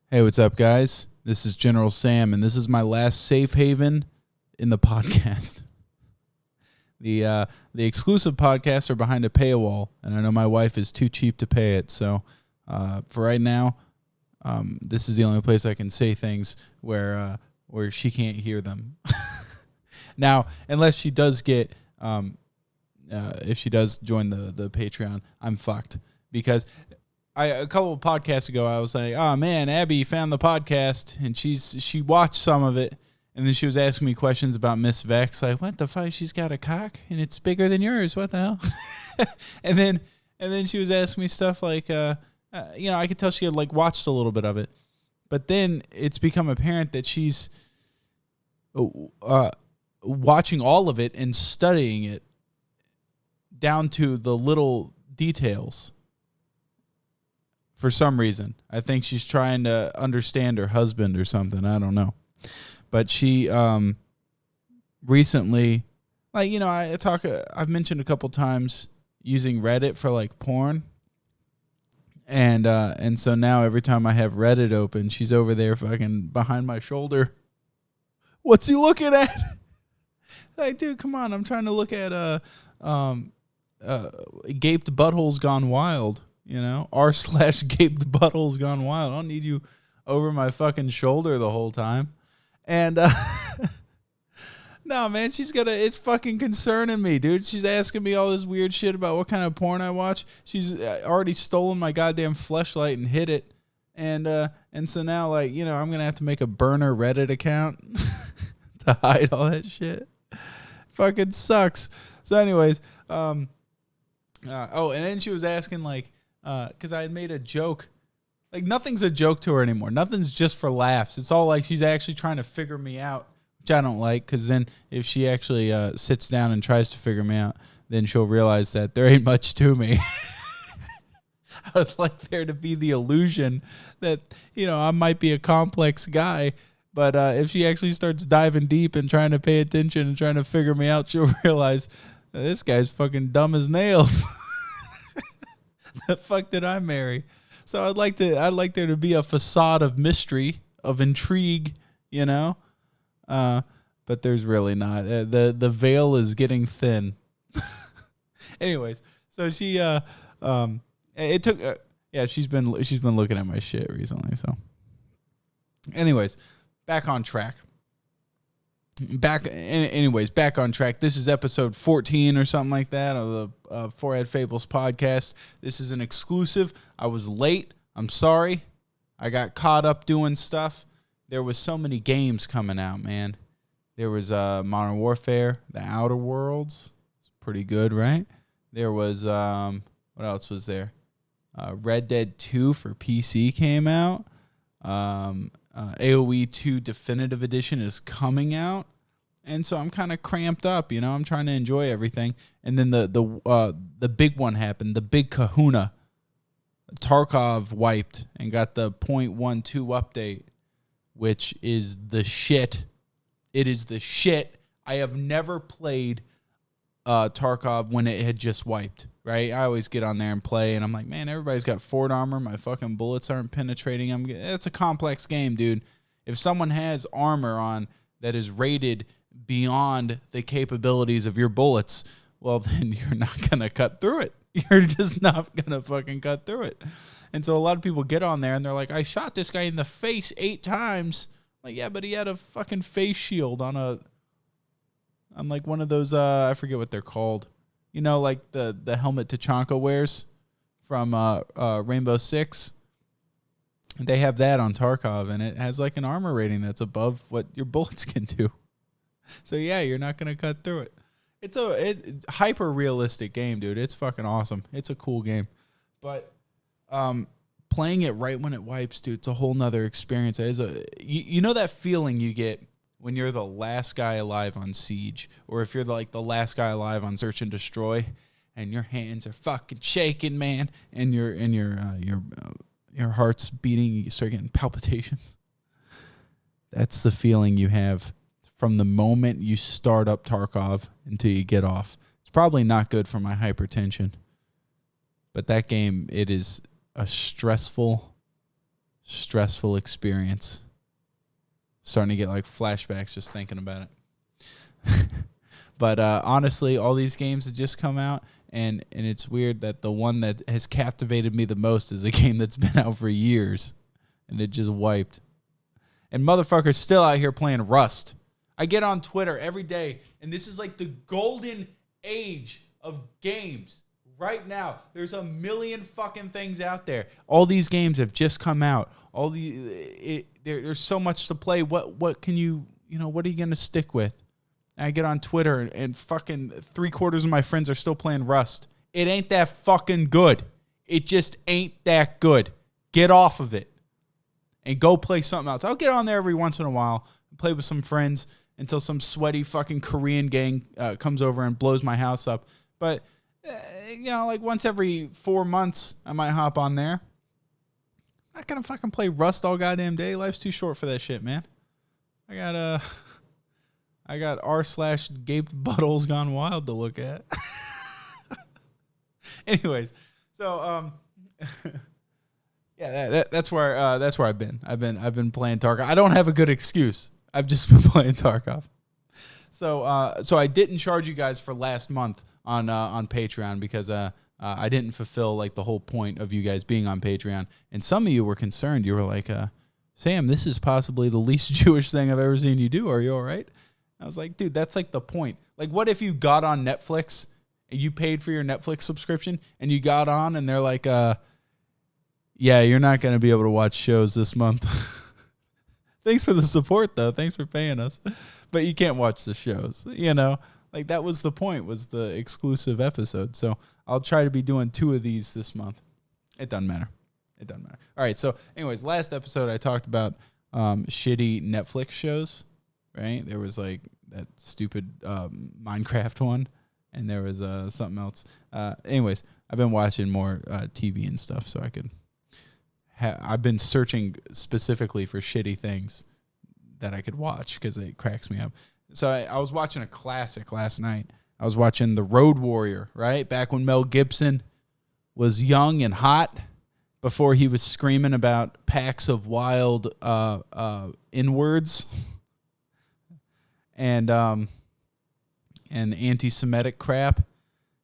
Hey, what's up, guys? This is General Sam, and this is my last safe haven in the podcast. The exclusive podcasts are behind a paywall, and I know my wife is too cheap to pay it. So for right now, this is the only place I can say things where she can't hear them. Now, unless she does get, if she does join the Patreon, I'm fucked because. A couple of podcasts ago, I was like, "Oh man, Abby found the podcast, and she watched some of it, and then she was asking me questions about Miss Vex, like, what the fuck? She's got a cock, and it's bigger than yours. What the hell?" and then she was asking me stuff like, I could tell she had like watched a little bit of it, but then it's become apparent that she's watching all of it and studying it down to the little details. For some reason, I think she's trying to understand her husband or something. I don't know. But she recently, I've mentioned a couple times using Reddit for like porn. And so now every time I have Reddit open, she's over there fucking behind my shoulder. What's he looking at? Like, dude, come on. I'm trying to look at Gaped Buttholes Gone Wild. r/gaped buttholes gone wild. I don't need you over my fucking shoulder the whole time. And no, man, it's fucking concerning me, dude. She's asking me all this weird shit about what kind of porn I watch. She's already stolen my goddamn fleshlight and hid it. And so now, like, I'm going to have to make a burner Reddit account to hide all that shit. Fucking sucks. So anyways, and then she was asking, like, because I had made a joke. Like, nothing's a joke to her anymore. Nothing's just for laughs. It's all like she's actually trying to figure me out, which I don't like, because then if she actually sits down and tries to figure me out, then she'll realize that there ain't much to me. I would like there to be the illusion that, I might be a complex guy, but if she actually starts diving deep and trying to pay attention and trying to figure me out, she'll realize this guy's fucking dumb as nails. The fuck did I marry? So I'd like there to be a facade of mystery, of intrigue, but there's really not. The veil is getting thin. Anyways, so she she's been looking at my shit recently. So, anyways, back on track. Back on track. This is episode 14 or something like that of the Forehead Fables podcast. This is an exclusive. I was late. I'm sorry. I got caught up doing stuff. There was so many games coming out, man. There was Modern Warfare, The Outer Worlds. It's pretty good, right? There was, what else was there? Red Dead 2 for PC came out. AoE 2 Definitive Edition is coming out, and so I'm kind of cramped up. I'm trying to enjoy everything, and then the big one happened, the big Kahuna. Tarkov wiped and got the 0.12 update, which is the shit. It is the shit. I have never played Tarkov when it had just wiped. Right, I always get on there and play, and I'm like, man, everybody's got Ford armor. My fucking bullets aren't penetrating. It's a complex game, dude. If someone has armor on that is rated beyond the capabilities of your bullets, well, then you're not gonna cut through it. You're just not gonna fucking cut through it. And so a lot of people get on there and they're like, I shot this guy in the face 8 times. Like, yeah, but he had a fucking face shield on like one of those. I forget what they're called. Like the helmet Tachanka wears from Rainbow Six. They have that on Tarkov, and it has like an armor rating that's above what your bullets can do. So yeah, you're not gonna cut through it. It's a hyper realistic game, dude. It's fucking awesome. It's a cool game, but playing it right when it wipes, dude, it's a whole nother experience. It is that feeling you get when you're the last guy alive on Siege, or if you're like the last guy alive on Search and Destroy, and your hands are fucking shaking, man, and your heart's beating, you start getting palpitations. That's the feeling you have from the moment you start up Tarkov until you get off. It's probably not good for my hypertension, but that game, it is a stressful stressful experience. Starting to get like flashbacks just thinking about it. But honestly, all these games have just come out, and it's weird that the one that has captivated me the most is a game that's been out for years, and it just wiped. And motherfuckers still out here playing Rust. I get on Twitter every day, and this is like the golden age of games. Right now, there's a million fucking things out there. All these games have just come out. There's so much to play. What can you what are you gonna stick with? I get on Twitter and fucking 3/4 of my friends are still playing Rust. It ain't that fucking good. It just ain't that good. Get off of it and go play something else. I'll get on there every once in a while and play with some friends until some sweaty fucking Korean gang comes over and blows my house up. But like once every 4 months, I might hop on there. I'm not gonna fucking play Rust all goddamn day. Life's too short for that shit, man. I got r/gaped buttholes gone wild to look at. Anyways, so yeah, that's where I've been. I've been playing Tarkov. I don't have a good excuse. I've just been playing Tarkov. So I didn't charge you guys for last month on Patreon because I didn't fulfill like the whole point of you guys being on Patreon. And some of you were concerned. You were like, Sam, this is possibly the least Jewish thing I've ever seen you do. Are you all right? I was like, dude, that's like the point. Like, what if you got on Netflix and you paid for your Netflix subscription and you got on and they're like, yeah, you're not going to be able to watch shows this month. Thanks for the support, though. Thanks for paying us. But you can't watch the shows, Like, that was the point, was the exclusive episode. So I'll try to be doing 2 of these this month. It doesn't matter. All right, so anyways, last episode I talked about shitty Netflix shows, right? There was, like, that stupid Minecraft one, and there was something else. Anyways, I've been watching more TV and stuff, so I could... I've been searching specifically for shitty things that I could watch because it cracks me up. So I was watching a classic last night. I was watching The Road Warrior, right? Back when Mel Gibson was young and hot, before he was screaming about packs of wild inwards and anti-Semitic crap.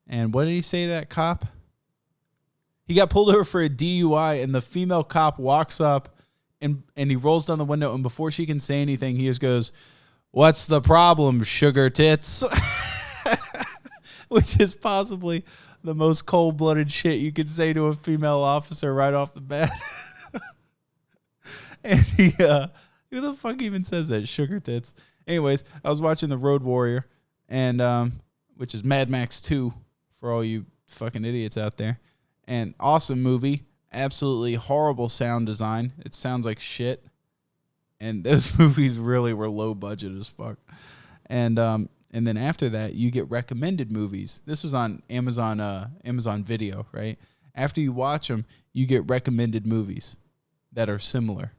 And what did he say to that cop? He got pulled over for a DUI, and the female cop walks up and he rolls down the window, and before she can say anything, he just goes, "What's the problem, sugar tits?" Which is possibly the most cold-blooded shit you could say to a female officer right off the bat. And who the fuck even says that? Sugar tits. Anyways, I was watching The Road Warrior, and which is Mad Max 2 for all you fucking idiots out there. And awesome movie. Absolutely horrible sound design. It sounds like shit. And those movies really were low budget as fuck. And then after that, you get recommended movies. This was on Amazon Video, right? After you watch them, you get recommended movies that are similar.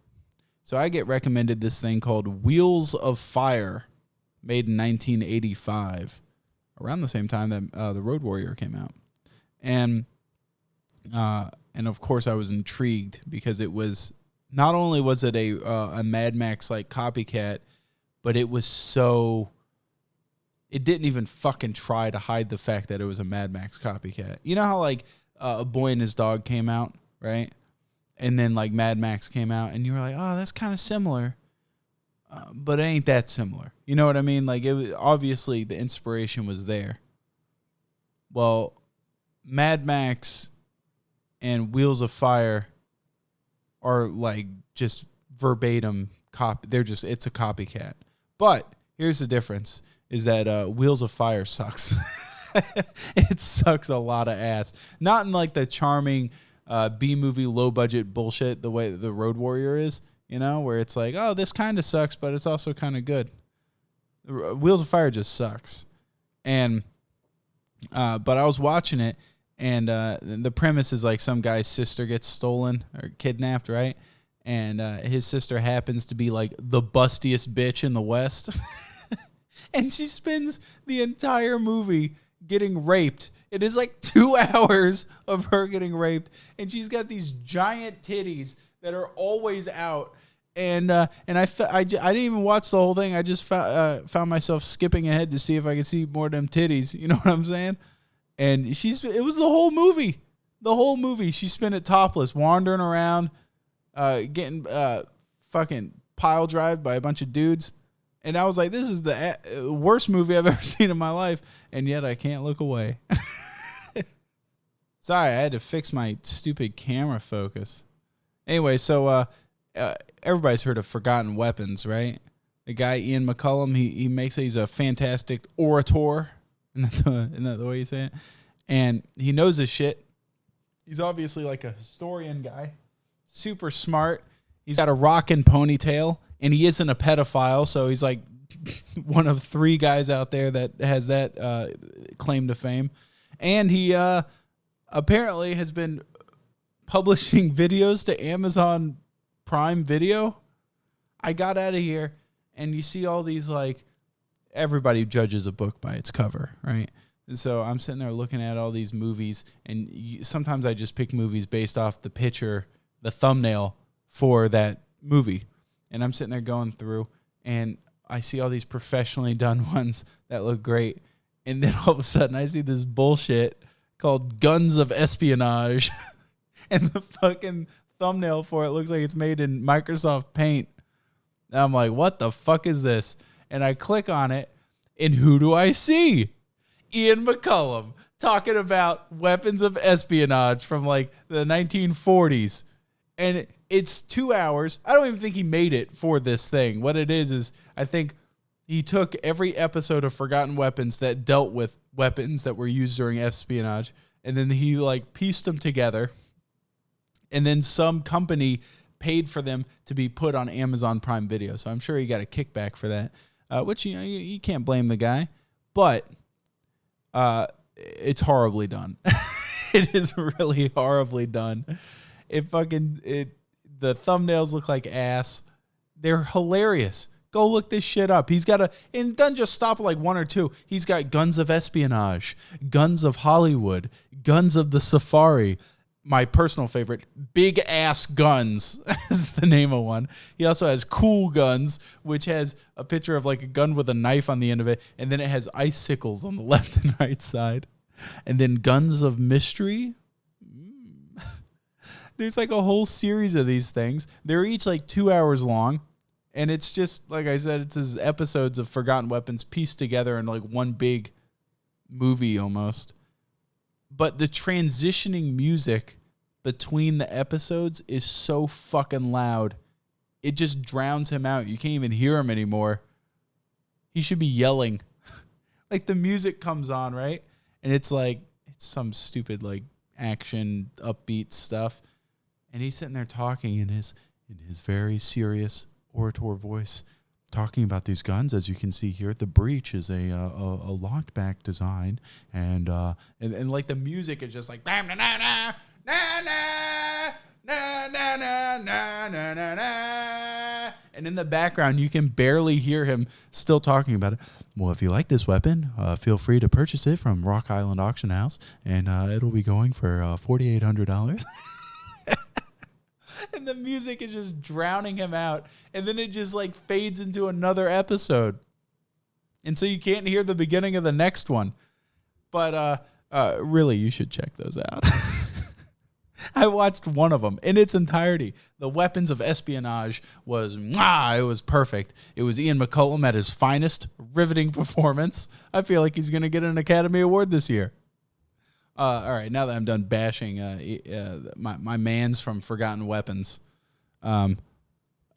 So I get recommended this thing called Wheels of Fire, made in 1985, around the same time that The Road Warrior came out. And of course, I was intrigued because it was not only was it a Mad Max like copycat, but it was so. It didn't even fucking try to hide the fact that it was a Mad Max copycat. You know how like A Boy and His Dog came out, right? And then like Mad Max came out, and you were like, oh, that's kind of similar, but it ain't that similar. You know what I mean? Like it was obviously the inspiration was there. Well, Mad Max and Wheels of Fire are like just verbatim copy. It's a copycat. But here's the difference: is that Wheels of Fire sucks. It sucks a lot of ass. Not in like the charming B-movie low budget bullshit the way The Road Warrior is, where it's like, oh, this kind of sucks, but it's also kind of good. Wheels of Fire just sucks. And but I was watching it. And the premise is like some guy's sister gets stolen or kidnapped, right? And his sister happens to be like the bustiest bitch in the West. And she spends the entire movie getting raped. It is like 2 hours of her getting raped. And she's got these giant titties that are always out. And I didn't even watch the whole thing. I just found myself skipping ahead to see if I could see more of them titties. You know what I'm saying? And it was the whole movie. The whole movie. She spent it topless, wandering around, getting fucking pile drive by a bunch of dudes. And I was like, this is the worst movie I've ever seen in my life. And yet I can't look away. Sorry, I had to fix my stupid camera focus. Anyway, so everybody's heard of Forgotten Weapons, right? The guy, Ian McCollum, he makes it. He's a fantastic orator. Isn't that the way you say it? And he knows his shit. He's obviously like a historian guy. Super smart. He's got a rockin' ponytail. And he isn't a pedophile, so he's like one of 3 guys out there that has that claim to fame. And he apparently has been publishing videos to Amazon Prime Video. I got out of here, and you see all these, like, everybody judges a book by its cover, right? And so I'm sitting there looking at all these movies, and sometimes I just pick movies based off the picture, the thumbnail for that movie. And I'm sitting there going through, and I see all these professionally done ones that look great. And then all of a sudden, I see this bullshit called Guns of Espionage. And the fucking thumbnail for it looks like it's made in Microsoft Paint. And I'm like, what the fuck is this? And I click on it, and who do I see? Ian McCollum talking about weapons of espionage from like the 1940s. And it's 2 hours. I don't even think he made it for this thing. What it is I think he took every episode of Forgotten Weapons that dealt with weapons that were used during espionage, and then he like pieced them together. And then some company paid for them to be put on Amazon Prime Video. So I'm sure he got a kickback for that, which, you know, you can't blame the guy. But it's horribly done. It is really horribly done. The thumbnails look like ass. They're hilarious. Go look this shit up. He's got and it doesn't just stop at like 1 or 2. He's got Guns of Espionage, Guns of Hollywood, Guns of the Safari. My personal favorite, Big Ass Guns is the name of one. He also has Cool Guns, which has a picture of like a gun with a knife on the end of it, and then it has icicles on the left and right side. And then Guns of Mystery. There's like a whole series of these things. They're each like 2 hours long. And it's just, like I said, it's his episodes of Forgotten Weapons pieced together in like one big movie almost. But the transitioning music between the episodes is so fucking loud. It just drowns him out. You can't even hear him anymore. He should be yelling. Like the music comes on, right? And it's like, it's some stupid like action, upbeat stuff. And he's sitting there talking in his very serious orator voice, talking about these guns. As you can see here, the breech is a locked back design, and like the music is just like na na na na na na na na na na na, and in the background you can barely hear him still talking about it. Well, if you like this weapon, feel free to purchase it from Rock Island Auction House, and it'll be going for $4,800. And the music is just drowning him out. And then it just like fades into another episode. And so you can't hear the beginning of the next one. But really, you should check those out. I watched one of them in its entirety. The Weapons of Espionage was, it was perfect. It was Ian McCollum at his finest, riveting performance. I feel like he's going to get an Academy Award this year. All right, now that I'm done bashing my mans from Forgotten Weapons, a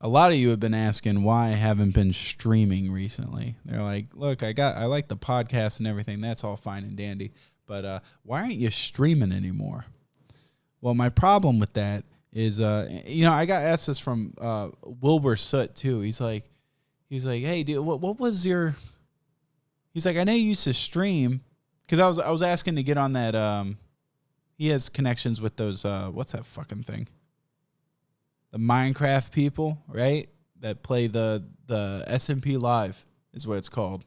lot of you have been asking why I haven't been streaming recently. They're like, look, I like the podcast and everything. That's all fine and dandy. But why aren't you streaming anymore? Well, my problem with that is, I got asked this from Wilbur Soot, too. He's like, hey, dude, what was your... He's like, I know you used to stream... Because I was asking to get on that, he has connections with those, what's that fucking thing? The Minecraft people, right? That play the SMP Live is what it's called.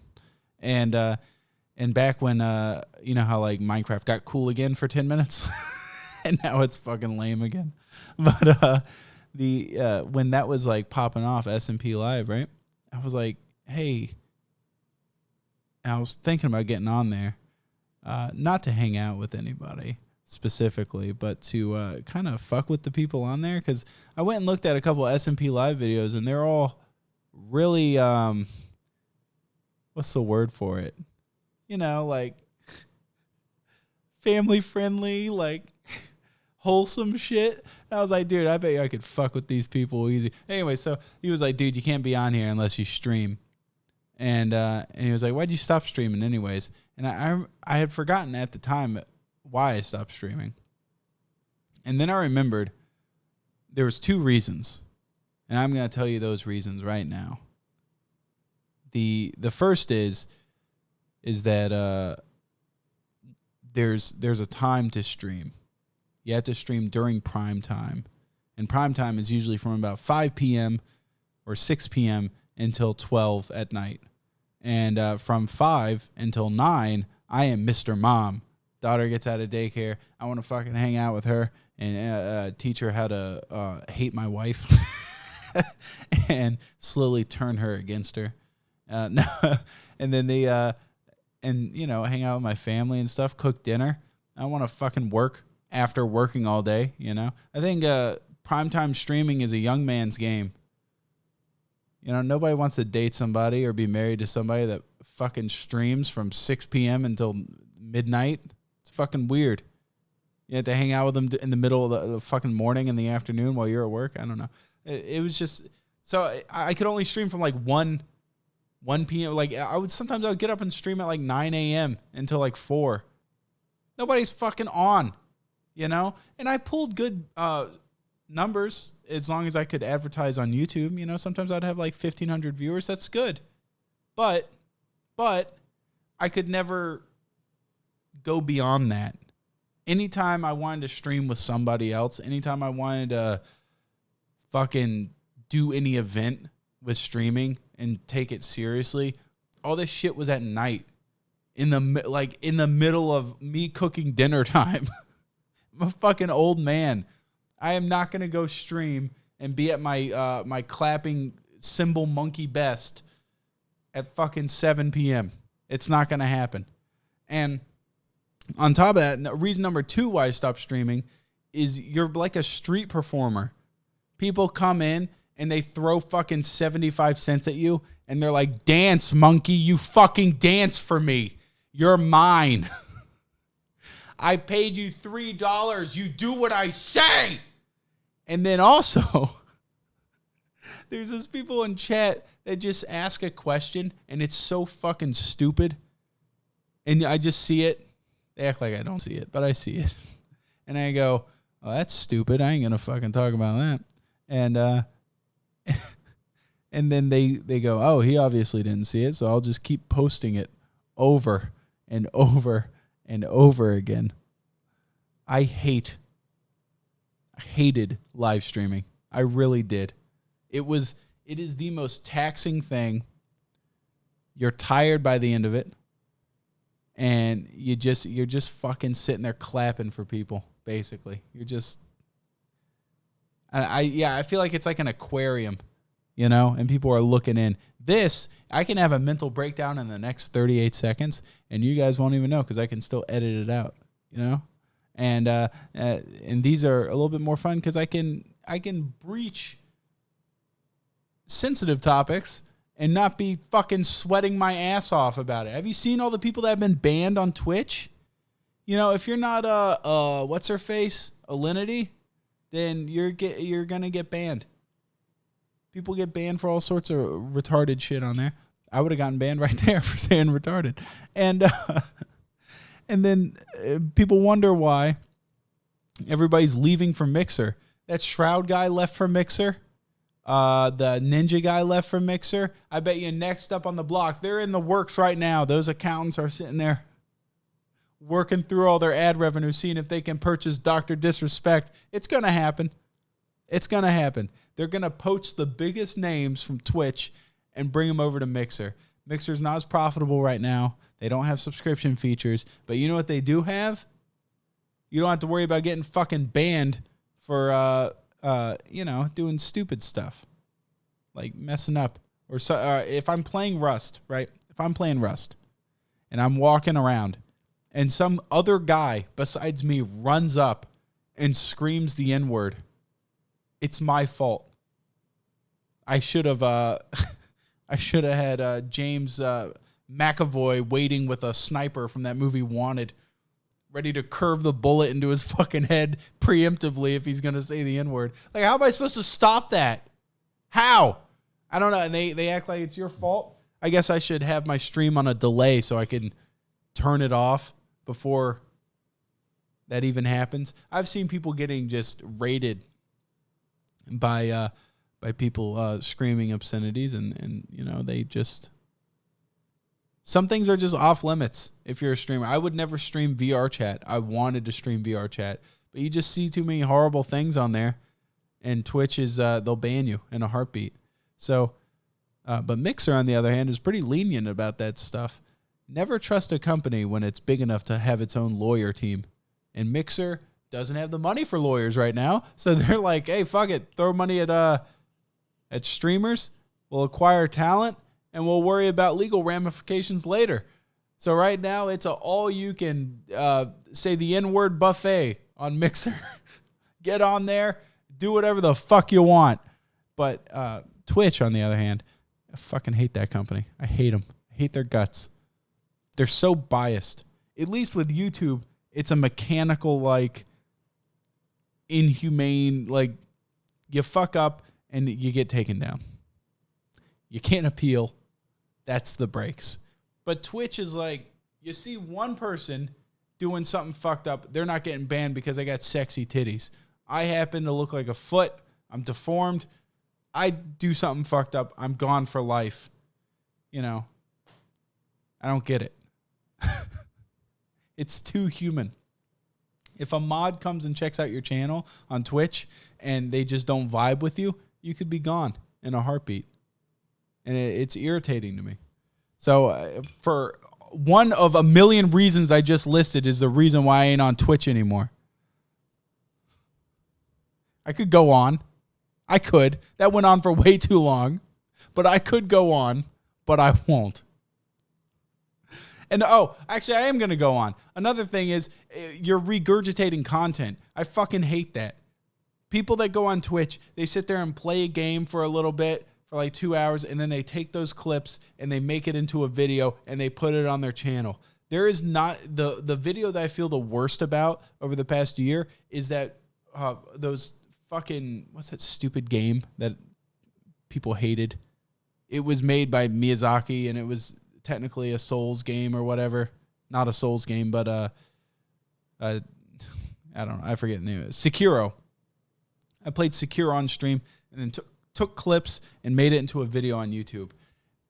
And back when, you know how like Minecraft got cool again for 10 minutes? And now it's fucking lame again. But when that was like popping off, S&P Live, right? I was like, hey, I was thinking about getting on there, not to hang out with anybody specifically, but to kind of fuck with the people on there, because I went and looked at a couple of S&P Live videos, and they're all really, what's the word for it? You know, like family friendly, like wholesome shit. And I was like, dude, I bet you I could fuck with these people easy. Anyway, so he was like, dude, you can't be on here unless you stream. And he was like, why'd you stop streaming anyways? And I had forgotten at the time why I stopped streaming. And then I remembered there was 2 reasons. And I'm going to tell you those reasons right now. The first is that there's a time to stream. You have to stream during prime time. And prime time is usually from about 5 p.m. or 6 p.m. until 12 at night. And from 5 until 9, I am Mr. Mom. Daughter gets out of daycare. I want to fucking hang out with her and teach her how to hate my wife and slowly turn her against her. And then hang out with my family and stuff, cook dinner. I want to fucking work after working all day, you know. I think primetime streaming is a young man's game. You know, nobody wants to date somebody or be married to somebody that fucking streams from 6 p.m. until midnight. It's fucking weird. You have to hang out with them in the middle of the fucking morning and the afternoon while you're at work. I don't know. It was just... So I could only stream from like 1 p.m. Like I would get up and stream at like 9 a.m. until like 4. Nobody's fucking on, you know? And I pulled good numbers as long as I could advertise on YouTube. You know, sometimes I'd have like 1,500 viewers. That's good. But I could never go beyond that. Anytime I wanted to stream with somebody else, anytime I wanted to fucking do any event with streaming and take it seriously, all this shit was at night in the middle of me cooking dinner time. I'm a fucking old man. I am not going to go stream and be at my my clapping cymbal monkey best at fucking 7 p.m. It's not going to happen. And on top of that, reason number 2 why I stopped streaming is you're like a street performer. People come in and they throw fucking 75 cents at you and they're like, dance, monkey, you fucking dance for me. You're mine. I paid you $3. You do what I say. And then also, there's those people in chat that just ask a question and it's so fucking stupid. And I just see it. They act like I don't see it, but I see it. And I go, oh, that's stupid. I ain't going to fucking talk about that. And and then they go, oh, he obviously didn't see it, so I'll just keep posting it over and over and over again. I hated live streaming. I really did. It is the most taxing thing. You're tired by the end of it. And you're just fucking sitting there clapping for people, basically. You're just I feel like it's like an aquarium, you know, and people are looking in. This, I can have a mental breakdown in the next 38 seconds, and you guys won't even know because I can still edit it out, you know? And these are a little bit more fun because I can breach sensitive topics and not be fucking sweating my ass off about it. Have you seen all the people that have been banned on Twitch? You know, if you're not what's her face, Alinity, then you're gonna get banned. People get banned for all sorts of retarded shit on there. I would have gotten banned right there for saying retarded. And then people wonder why everybody's leaving for Mixer. That Shroud guy left for Mixer. The Ninja guy left for Mixer. I bet you next up on the block, they're in the works right now. Those accountants are sitting there working through all their ad revenue, seeing if they can purchase Dr. Disrespect. It's going to happen. It's going to happen. They're going to poach the biggest names from Twitch and bring them over to Mixer. Mixer's not as profitable right now. They don't have subscription features. But you know what they do have? You don't have to worry about getting fucking banned for doing stupid stuff, like messing up. Or so, if I'm playing Rust, right? If I'm playing Rust and I'm walking around and some other guy besides me runs up and screams the N-word, it's my fault. I should have had James McAvoy waiting with a sniper from that movie Wanted, ready to curve the bullet into his fucking head preemptively if he's going to say the N-word. Like, how am I supposed to stop that? How? I don't know. And they act like it's your fault. I guess I should have my stream on a delay so I can turn it off before that even happens. I've seen people getting just raided by people screaming obscenities, and they just... Some things are just off limits if you're a streamer. I would never stream VR chat. I wanted to stream VR chat, but you just see too many horrible things on there, and Twitch is they'll ban you in a heartbeat. So, but Mixer, on the other hand, is pretty lenient about that stuff. Never trust a company when it's big enough to have its own lawyer team. And Mixer doesn't have the money for lawyers right now, so they're like, hey, fuck it, throw money at streamers, we'll acquire talent, and we'll worry about legal ramifications later. So right now, it's a all-you-can say the N-word buffet on Mixer. Get on there, do whatever the fuck you want. But Twitch, on the other hand, I fucking hate that company. I hate them. I hate their guts. They're so biased. At least with YouTube, it's a mechanical, like, inhumane, like, you fuck up and you get taken down. You can't appeal. That's the breaks. But Twitch is like, you see one person doing something fucked up, they're not getting banned because I got sexy titties. I happen to look like a foot. I'm deformed. I do something fucked up, I'm gone for life. I don't get it. It's too human. If a mod comes and checks out your channel on Twitch and they just don't vibe with you, you could be gone in a heartbeat. And it's irritating to me. So for one of a million reasons I just listed is the reason why I ain't on Twitch anymore. I could go on. I could. That went on for way too long. But I could go on, but I won't. And actually, I am going to go on. Another thing is you're regurgitating content. I fucking hate that. People that go on Twitch, they sit there and play a game for a little bit, for like 2 hours, and then they take those clips and they make it into a video and they put it on their channel. There is not the video that I feel the worst about over the past year is that those fucking, what's that stupid game that people hated? It was made by Miyazaki and it was technically a Souls game or whatever. Not a Souls game, but I don't know. I forget the name of it. Sekiro. I played Sekiro on stream and then took clips and made it into a video on YouTube.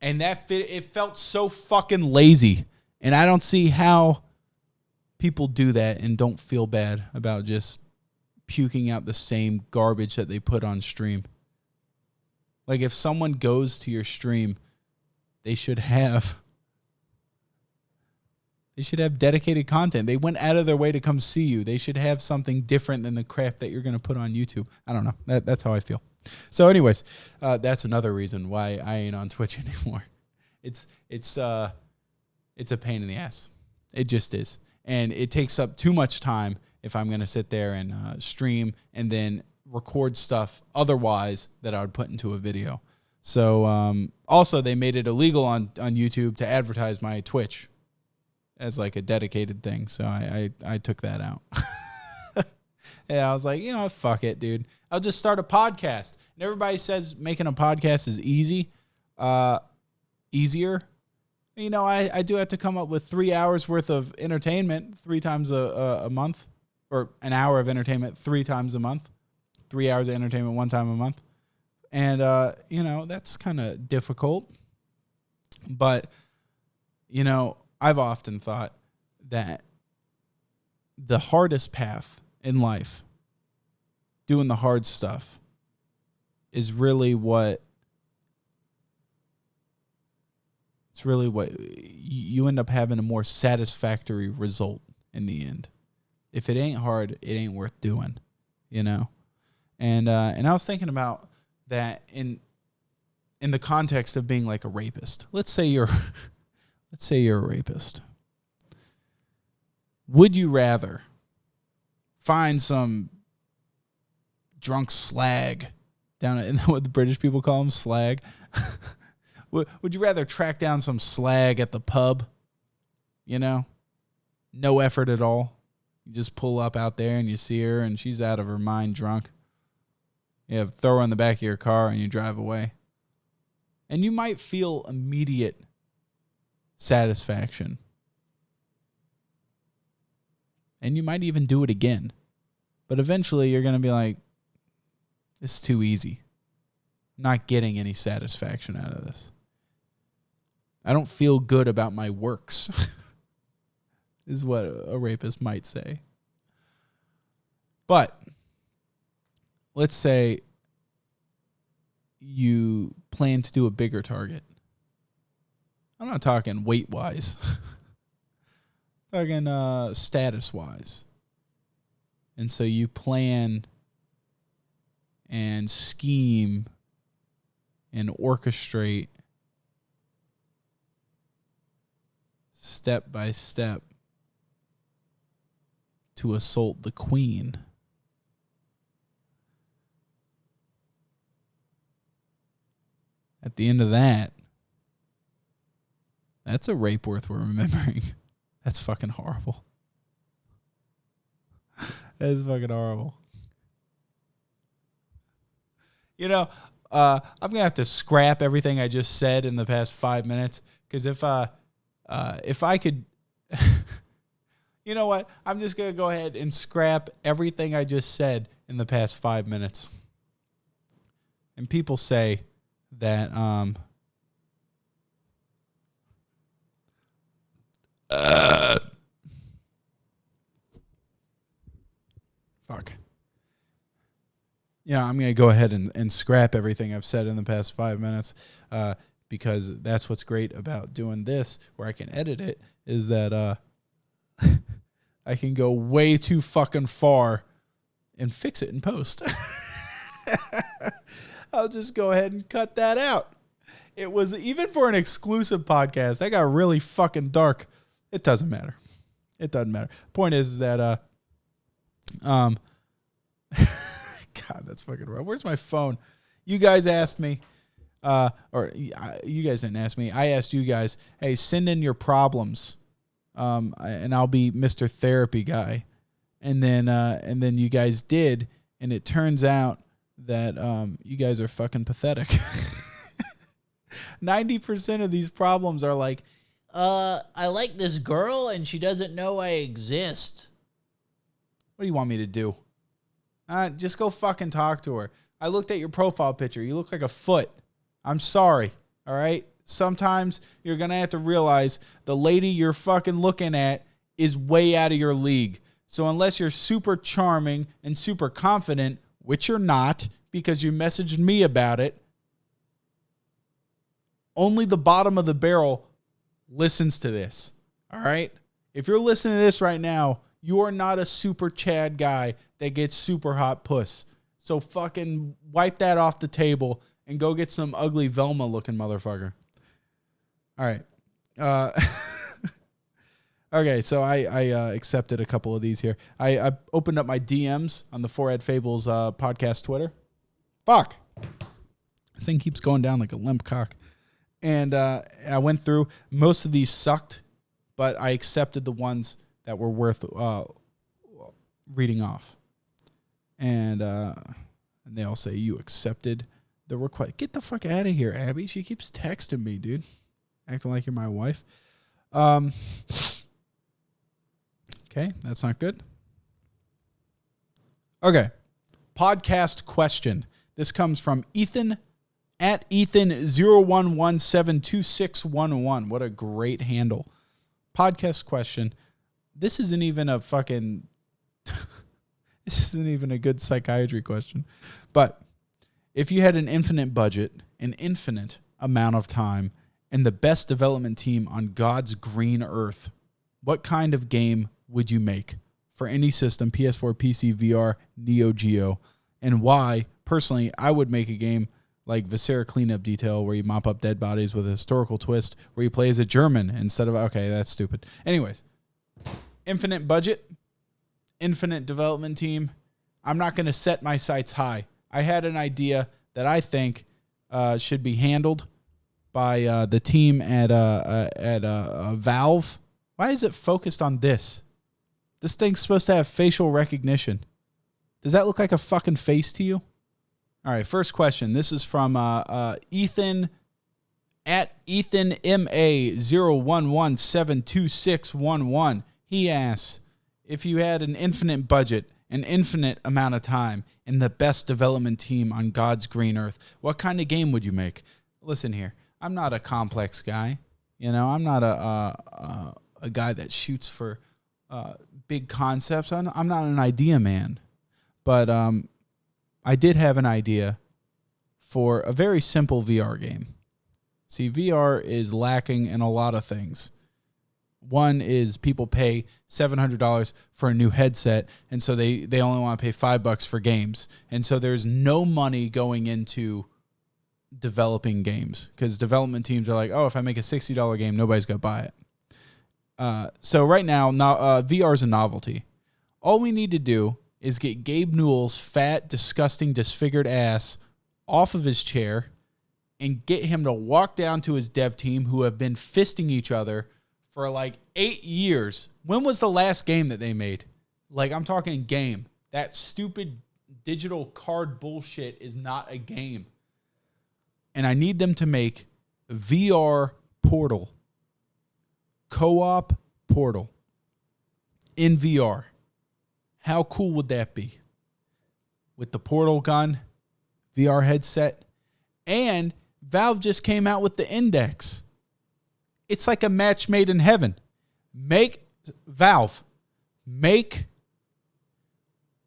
And it felt so fucking lazy. And I don't see how people do that and don't feel bad about just puking out the same garbage that they put on stream. Like, if someone goes to your stream, they should have dedicated content. They went out of their way to come see you. They should have something different than the crap that you're going to put on YouTube. I don't know. That's how I feel. So anyways, that's another reason why I ain't on Twitch anymore. It's a pain in the ass. It just is. And it takes up too much time if I'm going to sit there and stream and then record stuff otherwise that I would put into a video. So also they made it illegal on YouTube to advertise my Twitch as like a dedicated thing. So I took that out. Yeah, I was like, fuck it, dude. I'll just start a podcast. And everybody says making a podcast is easy. Easier. I do have to come up with 3 hours worth of entertainment 3 times a month, or an hour of entertainment 3 times a month, 3 hours of entertainment 1 time a month. And, that's kind of difficult. But, I've often thought that the hardest path in life, doing the hard stuff, is really what you end up having a more satisfactory result in the end. If it ain't hard, it ain't worth doing, And I was thinking about that in the context of being like a rapist. Let's say you're a rapist. Would you rather find some drunk slag down in what the British people call them, slag? Would you rather track down some slag at the pub? You know, no effort at all. You just pull up out there and you see her and she's out of her mind drunk. You throw her in the back of your car and you drive away. And you might feel immediate satisfaction. And you might even do it again. But eventually you're going to be like, this is too easy. I'm not getting any satisfaction out of this. I don't feel good about my works, is what a rapist might say. But let's say you plan to do a bigger target. I'm not talking weight-wise. I'm talking status-wise. And so you plan and scheme and orchestrate step by step to assault the queen. At the end of that, that's a rape worth remembering. That's fucking horrible. That is fucking horrible. You know, I'm going to have to scrap everything I just said in the past 5 minutes, because if I could, you know what? I'm just going to go ahead and scrap everything I just said in the past 5 minutes. And people say that, fuck. Yeah, I'm going to go ahead and scrap everything I've said in the past 5 minutes, because that's what's great about doing this, where I can edit it, is that I can go way too fucking far and fix it in post. I'll just go ahead and cut that out. It was, even for an exclusive podcast, that got really fucking dark. It doesn't matter. It doesn't matter. Point is that, God, that's fucking rough. Where's my phone? You guys asked me, or you guys didn't ask me. I asked you guys, hey, send in your problems, and I'll be Mr. Therapy Guy. And then you guys did, and it turns out that you guys are fucking pathetic. 90% of these problems are like, I like this girl and she doesn't know I exist. What do you want me to do? Just go fucking talk to her. I looked at your profile picture. You look like a foot. I'm sorry. All right? Sometimes you're going to have to realize the lady you're fucking looking at is way out of your league. So unless you're super charming and super confident, which you're not, because you messaged me about it, only the bottom of the barrel listens to this. All right? If you're listening to this right now, you are not a super Chad guy that gets super hot puss. So fucking wipe that off the table and go get some ugly Velma looking motherfucker. All right. Okay, so I accepted a couple of these here. I opened up my DMs on the Forehead Fables podcast Twitter. Fuck. This thing keeps going down like a limp cock. And I went through. Most of these sucked, but I accepted the ones that were worth reading off. And they all say, you accepted the request. Get the fuck out of here, Abby. She keeps texting me, dude. Acting like you're my wife. Okay, that's not good. Okay. Podcast question. This comes from Ethan at Ethan01172611. What a great handle. Podcast question. This isn't even a fucking... This isn't even a good psychiatry question. But if you had an infinite budget, an infinite amount of time, and the best development team on God's green earth, what kind of game would you make for any system, PS4, PC, VR, Neo Geo? and why, personally, I would make a game like Viscera Cleanup Detail where you mop up dead bodies with a historical twist where you play as a German instead of, okay, that's stupid. Anyways, infinite budget, infinite development team. I'm not going to set my sights high. I had an idea that I think should be handled by the team at Valve. Why is it focused on this? This thing's supposed to have facial recognition. Does that look like a fucking face to you? All right, first question. This is from Ethan at Ethan MA01172611. He asks, if you had an infinite budget, an infinite amount of time, and the best development team on God's green earth, what kind of game would you make? Listen here, I'm not a complex guy. You know, I'm not a guy that shoots for big concepts. I'm not an idea man. But I did have an idea for a very simple VR game. See, VR is lacking in a lot of things. One is people pay $700 for a new headset, and so they only want to pay $5 for games. And so there's no money going into developing games because development teams are like, oh, if I make a $60 game, nobody's going to buy it. So right now, VR is a novelty. All we need to do is get Gabe Newell's fat, disgusting, disfigured ass off of his chair and get him to walk down to his dev team who have been fisting each other for like 8 years. When was the last game that they made? Like, I'm talking game. That stupid digital card bullshit is not a game. And I need them to make VR Portal. Co-op Portal. In VR. How cool would that be? With the Portal gun, VR headset, and Valve just came out with the Index. It's like a match made in heaven. Make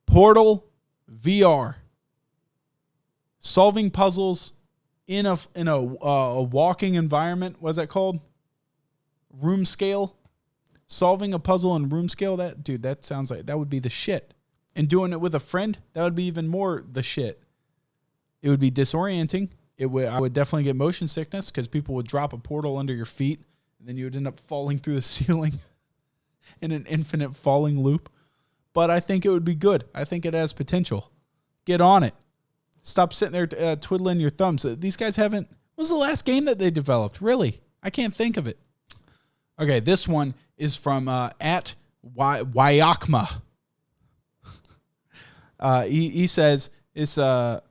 Portal VR. Solving puzzles in a walking environment. What's that called? Room scale. Solving a puzzle in room scale, that sounds like that would be the shit. And doing it with a friend, that would be even more the shit. It would be disorienting. I would definitely get motion sickness because people would drop a portal under your feet and then you would end up falling through the ceiling in an infinite falling loop. But I think it would be good. I think it has potential. Get on it. Stop sitting there twiddling your thumbs. These guys haven't. What was the last game that they developed? Really? I can't think of it. Okay, this one is from at Wyakma. He says it's not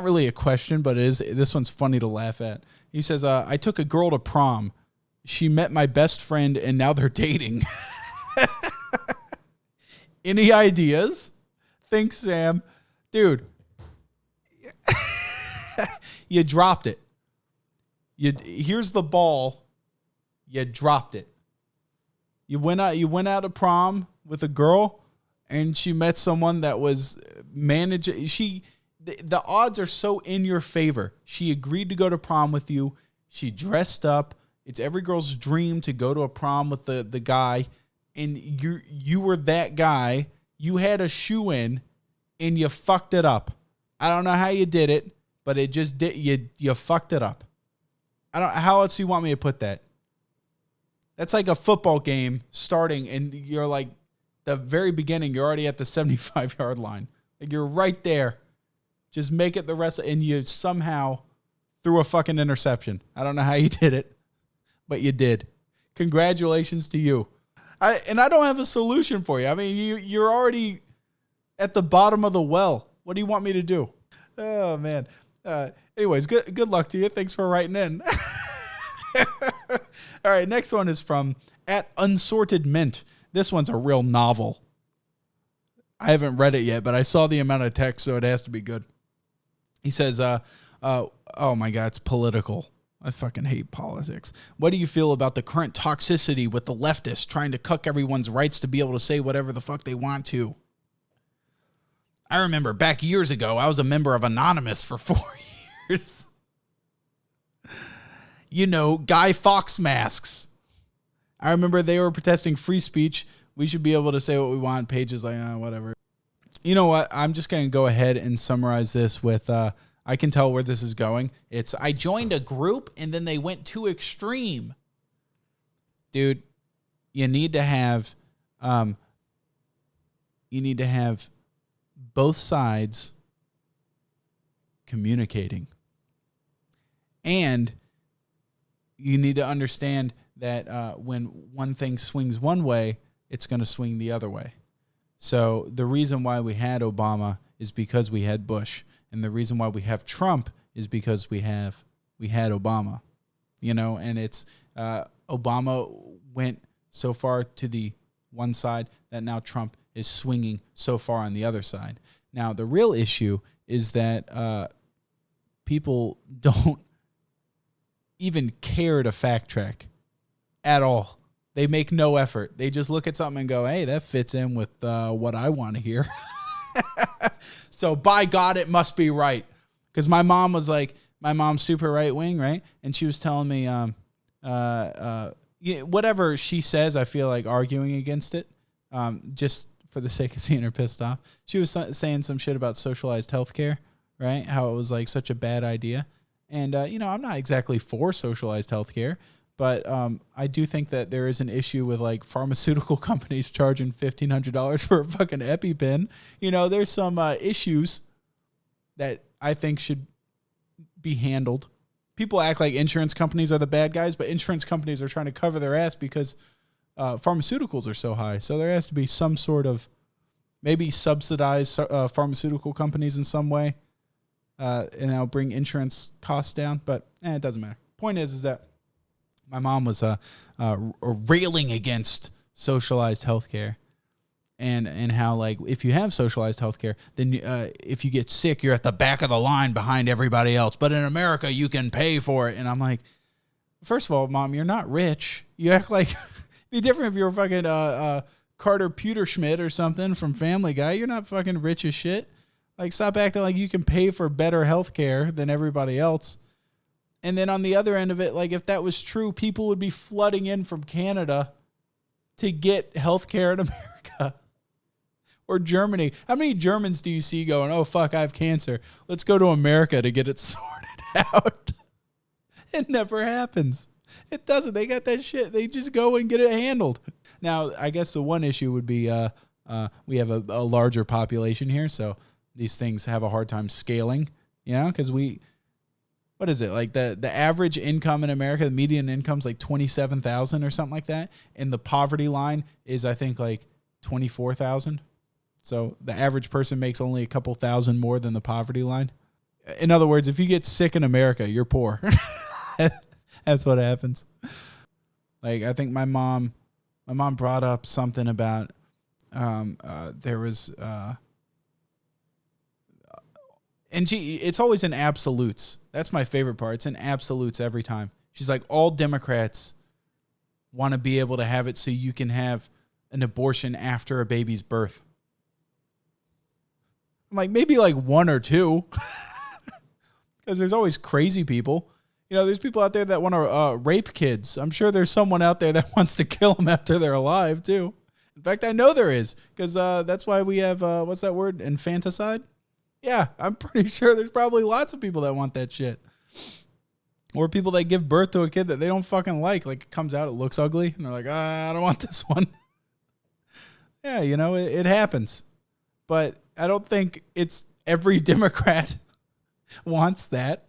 really a question, but it is. This one's funny to laugh at. He says, I took a girl to prom. She met my best friend, and now they're dating. Any ideas? Thanks, Sam. Dude, you dropped it. Here's the ball. You dropped it. You went out of prom with a girl, and she met someone that was managing. The odds are so in your favor. She agreed to go to prom with you. She dressed up. It's every girl's dream to go to a prom with the guy, and you were that guy. You had a shoe in, and you fucked it up. I don't know how you did it, but it just did. You fucked it up. How else do you want me to put that? That's like a football game starting, and you're like the very beginning. You're already at the 75-yard line. Like you're right there. Just make it the rest, and you somehow threw a fucking interception. I don't know how you did it, but you did. Congratulations to you. I don't have a solution for you. I mean, you're already at the bottom of the well. What do you want me to do? Oh man. Anyways, good luck to you. Thanks for writing in. All right, next one is from at Unsorted Mint. This one's a real novel. I haven't read it yet, but I saw the amount of text, so it has to be good. He says, oh my God, it's political. I fucking hate politics. What do you feel about the current toxicity with the leftists trying to cuck everyone's rights to be able to say whatever the fuck they want to? I remember back years ago, I was a member of Anonymous for 4 years. You know, Guy Fawkes masks. I remember they were protesting free speech. We should be able to say what we want. Pages like, whatever. You know what? I'm just going to go ahead and summarize this with, I can tell where this is going. It's, I joined a group and then they went too extreme. Dude, you need to have both sides communicating. And you need to understand that when one thing swings one way, it's going to swing the other way. So the reason why we had Obama is because we had Bush. And the reason why we have Trump is because we had Obama. You know, and it's Obama went so far to the one side that now Trump is swinging so far on the other side. Now, the real issue is that people don't even care to fact check at all. They make no effort. They just look at something and go, hey, that fits in with what I want to hear. So by God, it must be right. Because my mom was like, my mom's super right wing, right? And she was telling me, whatever she says, I feel like arguing against it, just for the sake of seeing her pissed off. She was saying some shit about socialized healthcare, right? How it was like such a bad idea. And, I'm not exactly for socialized healthcare, but I do think that there is an issue with like pharmaceutical companies charging $1,500 for a fucking EpiPen. There's some issues that I think should be handled. People act like insurance companies are the bad guys, but insurance companies are trying to cover their ass because pharmaceuticals are so high. So there has to be some sort of maybe subsidized pharmaceutical companies in some way, and that'll bring insurance costs down. But it doesn't matter. Point is that my mom was railing against socialized healthcare, and how like if you have socialized healthcare, then if you get sick, you're at the back of the line behind everybody else. But in America, you can pay for it. And I'm like, first of all, Mom, you're not rich. You act like it'd be different if you were fucking Carter Pewterschmidt or something from Family Guy. You're not fucking rich as shit. Like, stop acting like you can pay for better healthcare than everybody else. And then on the other end of it, like if that was true, people would be flooding in from Canada to get healthcare in America or Germany. How many Germans do you see going, oh, fuck, I have cancer. Let's go to America to get it sorted out. It never happens. It doesn't. They got that shit. They just go and get it handled. Now, I guess the one issue would be we have a larger population here, so these things have a hard time scaling, because what is it? Like the average income in America, the median income is like $27,000 or something like that. And the poverty line is, I think, like $24,000. So the average person makes only a couple thousand more than the poverty line. In other words, if you get sick in America, you're poor. That's what happens. Like, I think my mom brought up something about, there was, and it's always in absolutes. That's my favorite part. It's in absolutes every time. She's like, all Democrats want to be able to have it so you can have an abortion after a baby's birth. I'm like, maybe like one or two. Because there's always crazy people. There's people out there that want to rape kids. I'm sure there's someone out there that wants to kill them after they're alive, too. In fact, I know there is. Because that's why we have, what's that word? Infanticide? Yeah, I'm pretty sure there's probably lots of people that want that shit. Or people that give birth to a kid that they don't fucking like. Like, it comes out, it looks ugly, and they're like, I don't want this one. Yeah, it happens. But I don't think it's every Democrat wants that.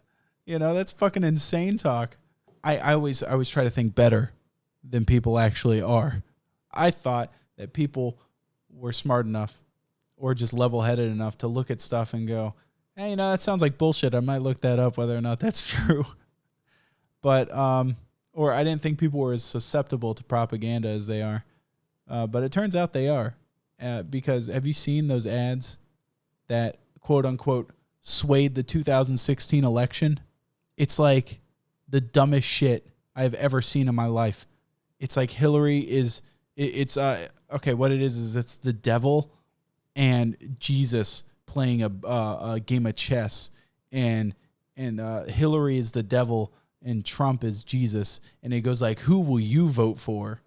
That's fucking insane talk. I always try to think better than people actually are. I thought that people were smart enough or just level-headed enough to look at stuff and go, hey, that sounds like bullshit. I might look that up, whether or not that's true. But, or I didn't think people were as susceptible to propaganda as they are. But it turns out they are. Because have you seen those ads that, quote-unquote, swayed the 2016 election? It's like the dumbest shit I've ever seen in my life. It's like Hillary is, okay, what it is it's the devil and Jesus playing a game of chess, and Hillary is the devil and Trump is Jesus, and it goes like, who will you vote for?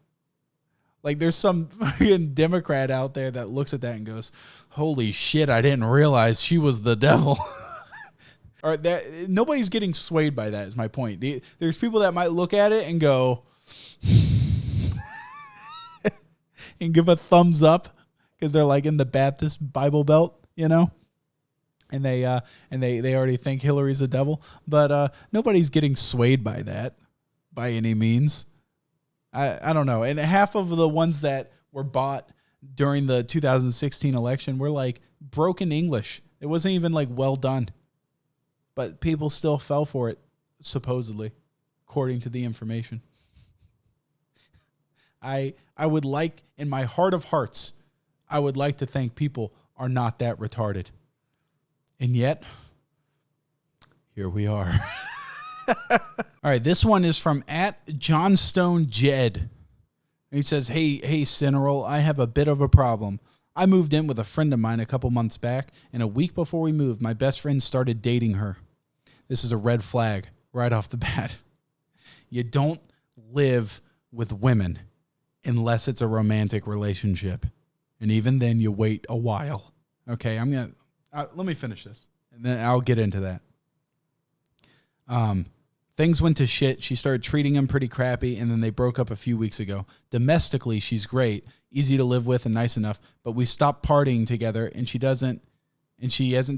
Like there's some fucking Democrat out there that looks at that and goes, holy shit, I didn't realize she was the devil. Or that nobody's getting swayed by that is my point. There's people that might look at it and go and give a thumbs up because they're like in the Baptist Bible Belt, you know? And they already think Hillary's the devil, but nobody's getting swayed by that by any means. I don't know. And half of the ones that were bought during the 2016 election were like broken English. It wasn't even like well done, but people still fell for it, supposedly, according to the information. I would like, in my heart of hearts, I would like to think people are not that retarded. And yet, here we are. All right, this one is from @JohnstoneJed. He says, hey, Cineral, I have a bit of a problem. I moved in with a friend of mine a couple months back, and a week before we moved, my best friend started dating her. This is a red flag right off the bat. You don't live with women unless it's a romantic relationship. And even then, you wait a while. Okay, let me finish this, and then I'll get into that. Things went to shit. She started treating him pretty crappy, and then they broke up a few weeks ago. Domestically, she's great, easy to live with, and nice enough, but we stopped partying together, and she hasn't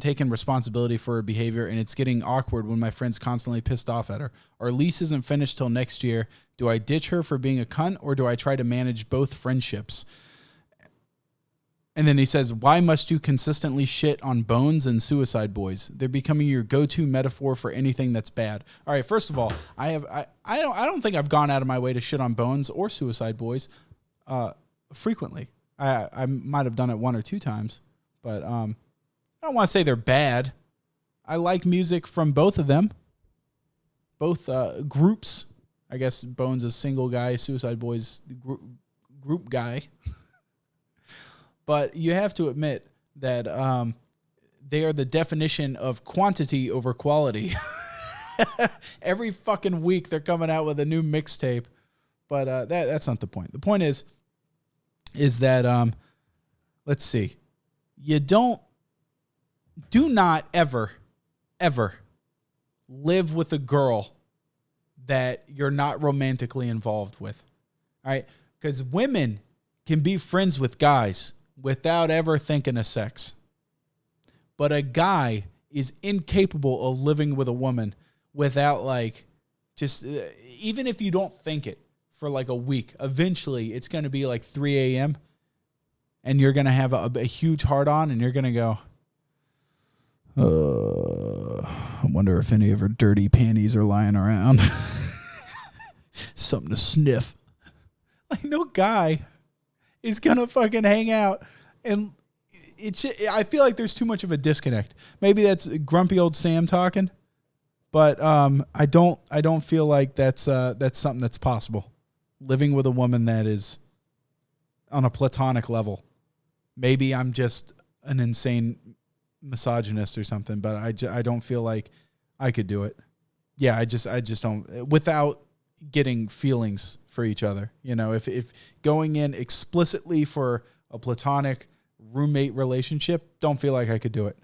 taken responsibility for her behavior, and it's getting awkward when my friend's constantly pissed off at her. Our lease isn't finished till next year. Do I ditch her for being a cunt, or do I try to manage both friendships? And then he says, why must you consistently shit on Bones and Suicide Boys? They're becoming your go-to metaphor for anything that's bad. All right, first of all, I don't think I've gone out of my way to shit on Bones or Suicide Boys frequently. I might have done it one or two times, but I don't want to say they're bad. I like music from both of them. Both groups. I guess Bones is single guy, Suicide Boys group guy. But you have to admit that they are the definition of quantity over quality. Every fucking week they're coming out with a new mixtape. But that's not the point. The point is that, let's see. Do not ever live with a girl that you're not romantically involved with. All right? Because women can be friends with guys without ever thinking of sex. But a guy is incapable of living with a woman without even if you don't think it for like a week, eventually it's going to be like 3 a.m. and you're going to have a huge hard on and you're going to go, I wonder if any of her dirty panties are lying around. Something to sniff. Like no guy is gonna fucking hang out, and I feel like there's too much of a disconnect. Maybe that's grumpy old Sam talking, but I don't feel like that's something that's possible. Living with a woman that is on a platonic level. Maybe I'm just an insane misogynist or something, but I don't feel like I could do it. Yeah, I just don't, without getting feelings for each other. You know, if going in explicitly for a platonic roommate relationship, don't feel like I could do it.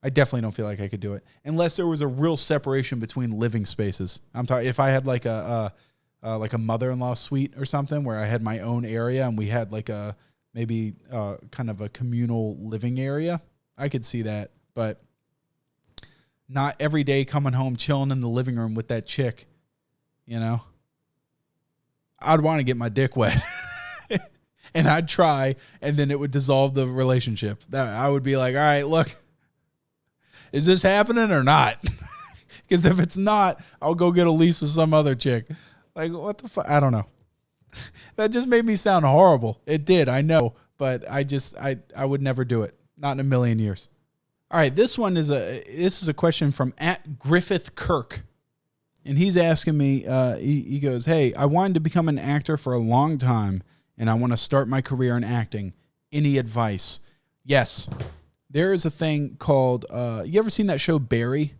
I definitely don't feel like I could do it unless there was a real separation between living spaces. I'm talking if I had like a mother-in-law suite or something where I had my own area and we had like a maybe kind of a communal living area. I could see that, but not every day coming home, chilling in the living room with that chick, you know? I'd want to get my dick wet. And I'd try, and then it would dissolve the relationship. I would be like, all right, look, is this happening or not? Because if it's not, I'll go get a lease with some other chick. Like, what the fuck? I don't know. That just made me sound horrible. It did, I know. But I would never do it. Not in a million years. All right, this is a question from @GriffithKirk. And he's asking me, he goes, hey, I wanted to become an actor for a long time, and I want to start my career in acting. Any advice? Yes. There is a thing called, you ever seen that show Barry?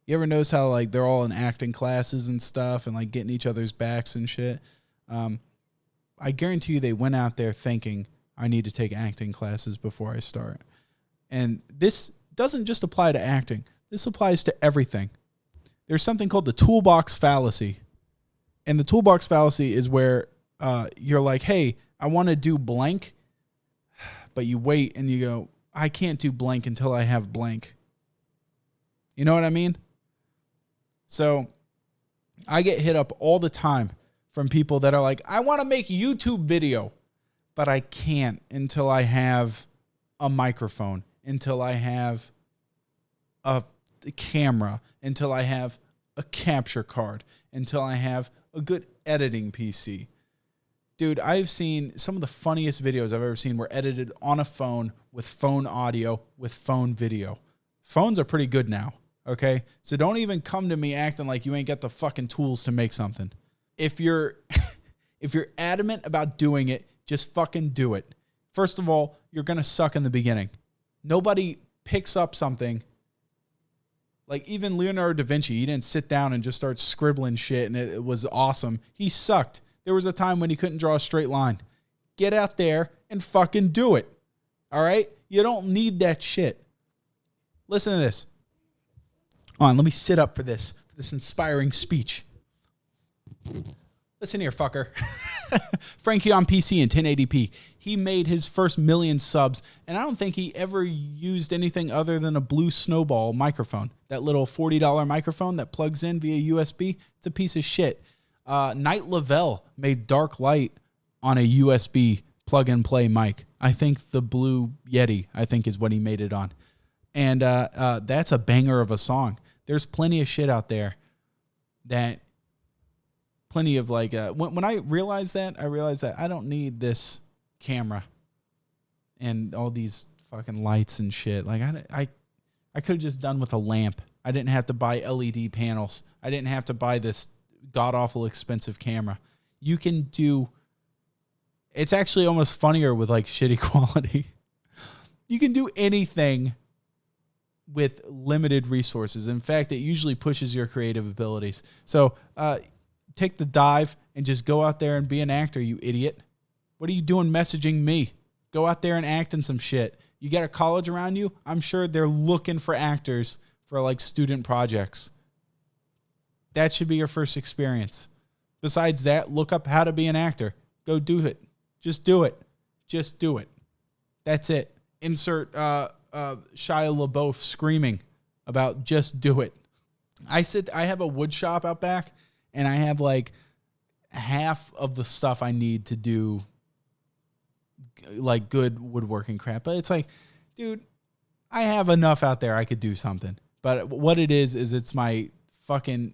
You ever notice how like they're all in acting classes and stuff and like getting each other's backs and shit? I guarantee you they went out there thinking, I need to take acting classes before I start. And this doesn't just apply to acting. This applies to everything. There's something called the toolbox fallacy. And the toolbox fallacy is where you're like, hey, I want to do blank, but you wait and you go, I can't do blank until I have blank. You know what I mean? So I get hit up all the time from people that are like, I want to make YouTube video, but I can't until I have a microphone, until I have a camera, until I have a capture card, until I have a good editing PC. Dude, I've seen some of the funniest videos I've ever seen were edited on a phone with phone audio, with phone video. Phones are pretty good now, okay? So don't even come to me acting like you ain't got the fucking tools to make something. If you're if you're adamant about doing it, just fucking do it. First of all, you're going to suck in the beginning. Nobody picks up something. Like even Leonardo da Vinci, he didn't sit down and just start scribbling shit and it was awesome. He sucked. There was a time when he couldn't draw a straight line. Get out there and fucking do it. All right? You don't need that shit. Listen to this. Hold on, let me sit up for this inspiring speech. Listen here, fucker. Frankie on PC in 1080p. He made his first 1 million subs, and I don't think he ever used anything other than a blue snowball microphone. That little $40 microphone that plugs in via USB. It's a piece of shit. Knight Lavelle made Dark Light on a USB plug-and-play mic. I think the Blue Yeti, I think, is what he made it on. And that's a banger of a song. There's plenty of shit out there that... Plenty of like, when I realized that I don't need this camera and all these fucking lights and shit. Like I could have just done with a lamp. I didn't have to buy LED panels. I didn't have to buy this god awful expensive camera. You can do, it's actually almost funnier with like shitty quality. You can do anything with limited resources. In fact, it usually pushes your creative abilities. So, take the dive and just go out there and be an actor, you idiot. What are you doing messaging me? Go out there and act in some shit. You got a college around you? I'm sure they're looking for actors for like student projects. That should be your first experience. Besides that, look up how to be an actor. Go do it. Just do it. Just do it. That's it. Insert Shia LaBeouf screaming about just do it. I have a wood shop out back. And I have like half of the stuff I need to do like good woodworking crap. But it's like, dude, I have enough out there. I could do something. But what it is it's my fucking,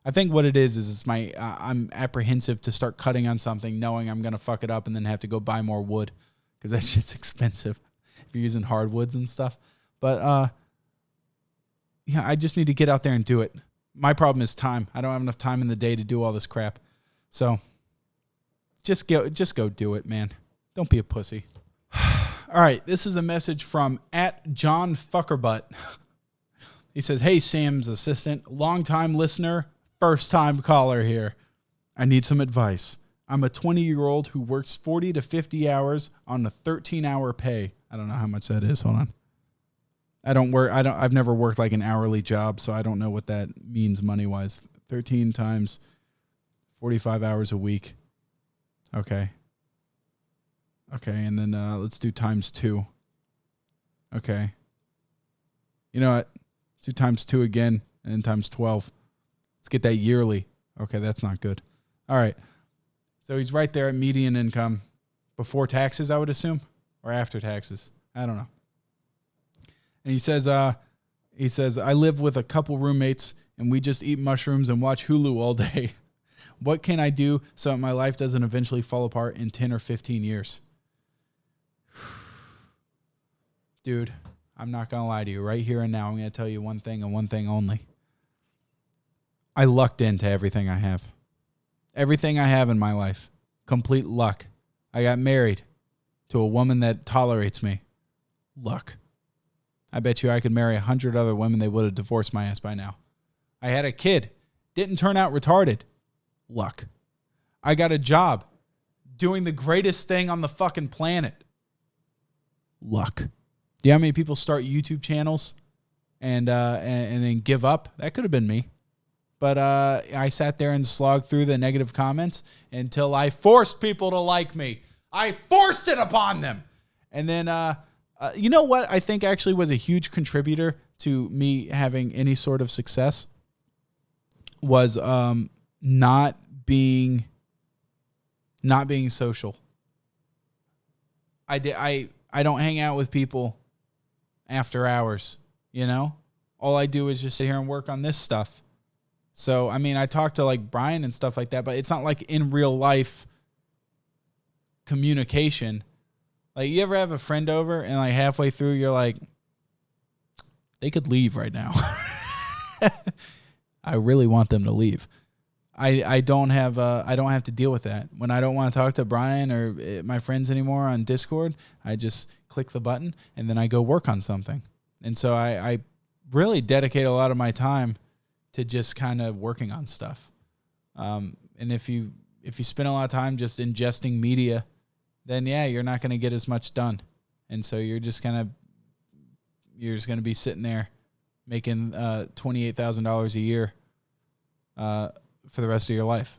I think what it is it's my, I'm apprehensive to start cutting on something knowing I'm going to fuck it up and then have to go buy more wood because that shit's expensive if you're using hardwoods and stuff. But yeah, I just need to get out there and do it. My problem is time. I don't have enough time in the day to do all this crap. So just go do it, man. Don't be a pussy. All right. This is a message from @JohnFuckerbutt. He says, hey, Sam's assistant, longtime listener, first time caller here. I need some advice. I'm a 20-year-old who works 40 to 50 hours on a 13-hour pay. I don't know how much that is. Hold on. I've never worked like an hourly job, so I don't know what that means money-wise. 13 times 45 hours a week. Okay. And then let's do times 2. Okay. You know what? Let's do times 2 again, and then times 12. Let's get that yearly. Okay, that's not good. All right. So he's right there at median income before taxes, I would assume, or after taxes. I don't know. And he says, I live with a couple roommates and we just eat mushrooms and watch Hulu all day. What can I do so that my life doesn't eventually fall apart in 10 or 15 years? Dude, I'm not going to lie to you. Right here and now, I'm going to tell you one thing and one thing only. I lucked into everything I have. Everything I have in my life. Complete luck. I got married to a woman that tolerates me. Luck. I bet you I could marry 100 other women. They would have divorced my ass by now. I had a kid. Didn't turn out retarded. Luck. I got a job. doing the greatest thing on the fucking planet. Luck. Do you know how many people start YouTube channels and then give up? That could have been me. But I sat there and slogged through the negative comments until I forced people to like me. I forced it upon them. And then, you know what I think actually was a huge contributor to me having any sort of success was not being social. I don't hang out with people after hours, you know? All I do is just sit here and work on this stuff. So, I mean, I talk to like Brian and stuff like that, but it's not like in real life communication. Like, you ever have a friend over and like halfway through you're like, they could leave right now. I really want them to leave. I don't have to deal with that. When I don't want to talk to Brian or my friends anymore on Discord, I just click the button and then I go work on something. And so I really dedicate a lot of my time to just kind of working on stuff. And if you spend a lot of time just ingesting media, then yeah, you're not going to get as much done. And so you're just going to be sitting there making $28,000 a year for the rest of your life.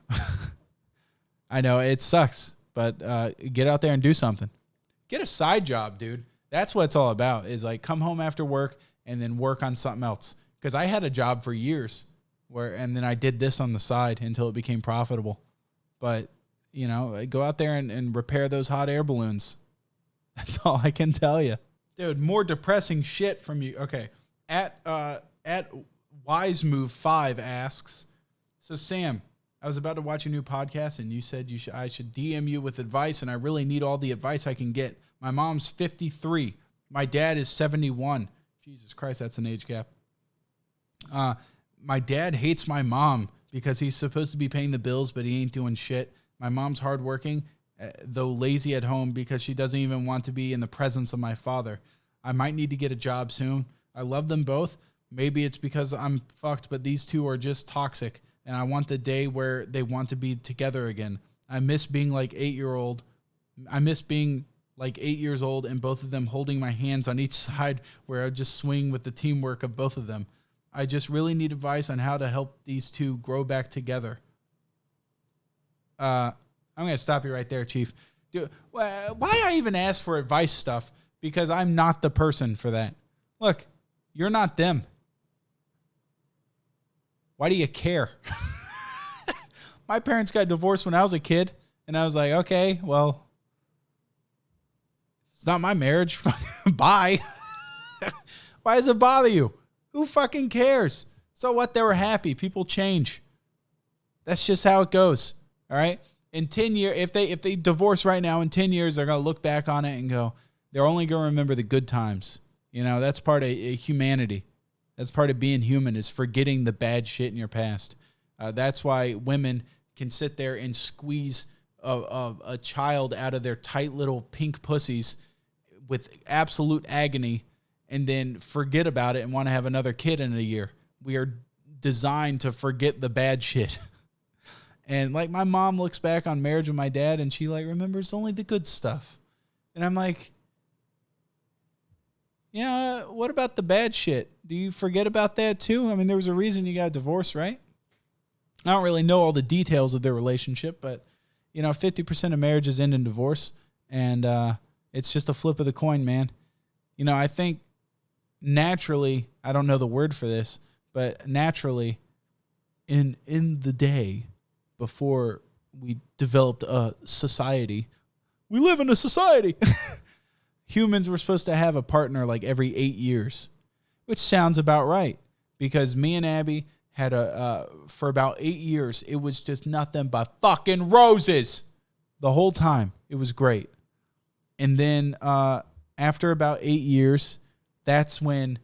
I know it sucks, but get out there and do something. Get a side job, dude. That's what it's all about, is like come home after work and then work on something else. Because I had a job for years and then I did this on the side until it became profitable. But, you know, go out there and repair those hot air balloons. That's all I can tell you. Dude, more depressing shit from you. Okay. At WiseMove5 asks, so Sam, I was about to watch a new podcast and you said I should DM you with advice, and I really need all the advice I can get. My mom's 53. My dad is 71. Jesus Christ, that's an age gap. My dad hates my mom because he's supposed to be paying the bills, but he ain't doing shit. My mom's hardworking, though lazy at home because she doesn't even want to be in the presence of my father. I might need to get a job soon. I love them both. Maybe it's because I'm fucked, but these two are just toxic, and I want the day where they want to be together again. I miss being like 8-year-old. I miss being like 8 years old and both of them holding my hands on each side where I just swing with the teamwork of both of them. I just really need advice on how to help these two grow back together. I'm going to stop you right there, Chief. Dude, why I even ask for advice stuff? Because I'm not the person for that. Look, you're not them. Why do you care? My parents got divorced when I was a kid, and I was like, okay, well, it's not my marriage. Bye. Why does it bother you? Who fucking cares? So what? They were happy. People change. That's just how it goes. All right. In 10 years, if they divorce right now, in 10 years, they're going to look back on it and go, they're only going to remember the good times. You know, that's part of humanity. That's part of being human, is forgetting the bad shit in your past. That's why women can sit there and squeeze a child out of their tight little pink pussies with absolute agony and then forget about it and want to have another kid in a year. We are designed to forget the bad shit. And like my mom looks back on marriage with my dad and she like remembers only the good stuff. And I'm like, yeah, what about the bad shit? Do you forget about that too? I mean, there was a reason you got divorced, right? I don't really know all the details of their relationship, but you know, 50% of marriages end in divorce, and it's just a flip of the coin, man. You know, I think naturally, I don't know the word for this, but naturally, in the day before we developed a society, we live in a society. Humans were supposed to have a partner like every 8 years, which sounds about right, because me and Abby had for about 8 years, it was just nothing but fucking roses the whole time. It was great. And then after about 8 years, that's when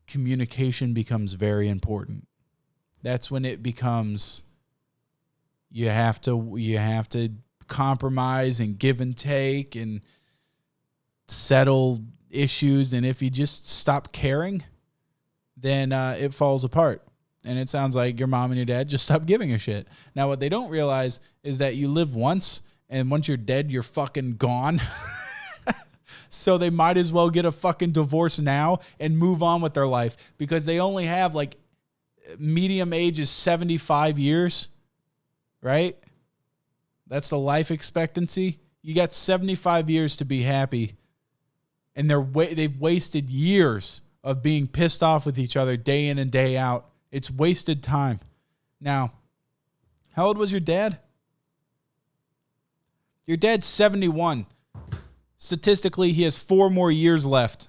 communication becomes very important. That's when it becomes, you have to compromise and give and take and settle issues. And if you just stop caring, then it falls apart. And it sounds like your mom and your dad just stopped giving a shit. Now, what they don't realize is that you live once, And once you're dead, you're fucking gone. So they might as well get a fucking divorce now and move on with their life because they only have like medium age is 75 years, right? That's the life expectancy. You got 75 years to be happy. And they've wasted years of being pissed off with each other day in and day out. It's wasted time. Now, how old was your dad? Your dad's 71. Statistically, he has 4 more years left.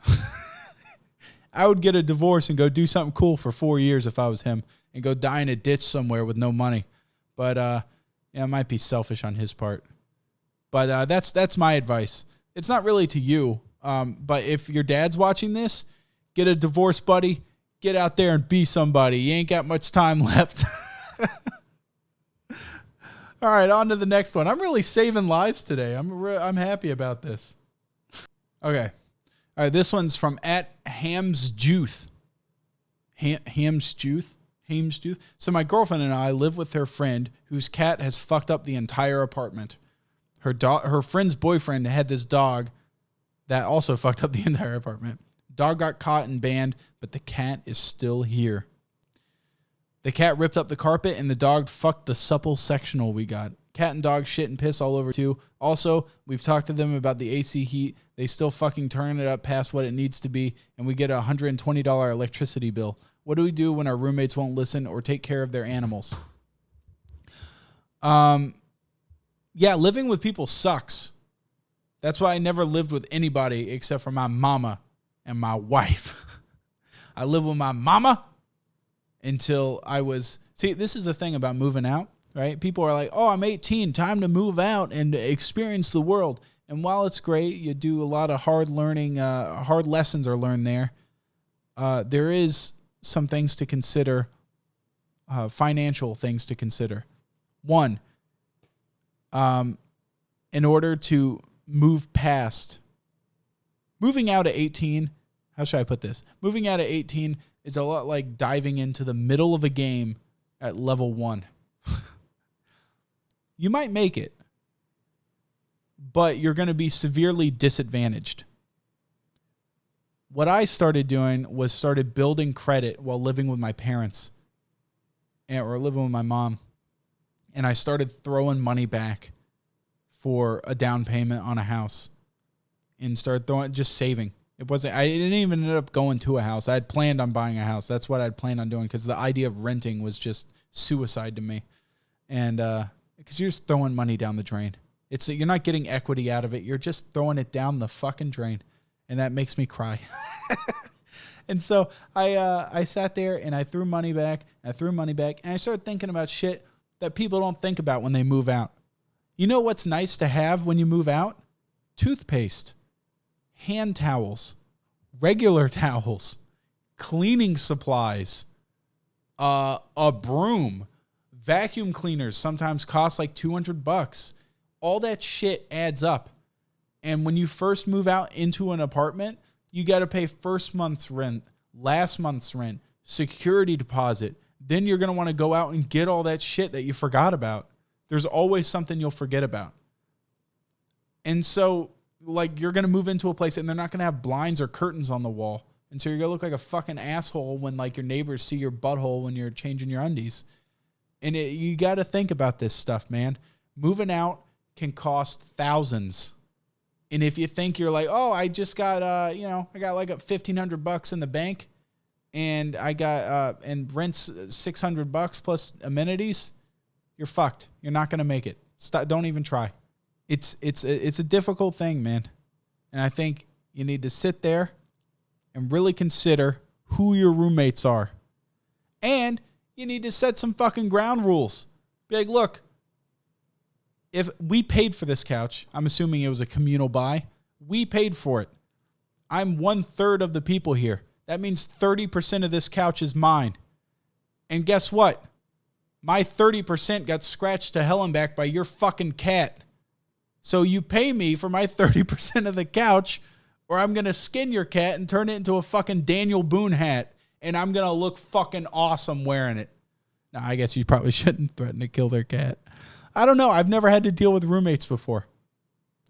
I would get a divorce and go do something cool for 4 years if I was him and go die in a ditch somewhere with no money. But yeah, it might be selfish on his part. But that's my advice. It's not really to you. But if your dad's watching this, get a divorce buddy. Get out there and be somebody. You ain't got much time left. All right, on to the next one. I'm really saving lives today. I'm happy about this. Okay. All right, this one's from @HamsJuth. HamsJuth. So my girlfriend and I live with her friend whose cat has fucked up the entire apartment. Her friend's boyfriend had this dog that also fucked up the entire apartment. Dog got caught and banned, but the cat is still here. The cat ripped up the carpet, and the dog fucked the supple sectional we got. Cat and dog shit and piss all over, too. Also, we've talked to them about the AC heat. They still fucking turn it up past what it needs to be, and we get a $120 electricity bill. What do we do when our roommates won't listen or take care of their animals? Yeah, living with people sucks. That's why I never lived with anybody except for my mama and my wife. I lived with my mama until I was... See, this is the thing about moving out, right? People are like, oh, I'm 18, time to move out and experience the world. And while it's great, you do a lot of hard learning, hard lessons are learned there. There is some things to consider, financial things to consider. One, in order to move past... Moving out at 18, how should I put this? Moving out at 18 is a lot like diving into the middle of a game at level 1. You might make it, but you're going to be severely disadvantaged. What I started doing was started building credit while living with my parents or living with my mom. And I started throwing money back for a down payment on a house. And started just saving. I didn't even end up going to a house. I had planned on buying a house. That's what I'd planned on doing because the idea of renting was just suicide to me. And because you're just throwing money down the drain. You're not getting equity out of it. You're just throwing it down the fucking drain. And that makes me cry. And so I sat there and I threw money back. And I started thinking about shit that people don't think about when they move out. You know what's nice to have when you move out? Toothpaste. Hand towels, regular towels, cleaning supplies, a broom, vacuum cleaners sometimes cost like $200. All that shit adds up. And when you first move out into an apartment, you got to pay first month's rent, last month's rent, security deposit. Then you're going to want to go out and get all that shit that you forgot about. There's always something you'll forget about. And so... like you're going to move into a place and they're not going to have blinds or curtains on the wall. And so you're going to look like a fucking asshole when like your neighbors see your butthole when you're changing your undies. And you got to think about this stuff, man. Moving out can cost thousands. And if you think you're like, oh, I just got, I got like $1,500 in the bank and I got, and rent's $600 plus amenities, you're fucked. You're not going to make it. Don't even try. It's a difficult thing, man. And I think you need to sit there and really consider who your roommates are. And you need to set some fucking ground rules. Be like, look, if we paid for this couch, I'm assuming it was a communal buy. We paid for it. I'm 1/3 of the people here. That means 30% of this couch is mine. And guess what? My 30% got scratched to hell and back by your fucking cat. So you pay me for my 30% of the couch, or I'm going to skin your cat and turn it into a fucking Daniel Boone hat, and I'm going to look fucking awesome wearing it. Now, I guess you probably shouldn't threaten to kill their cat. I don't know. I've never had to deal with roommates before,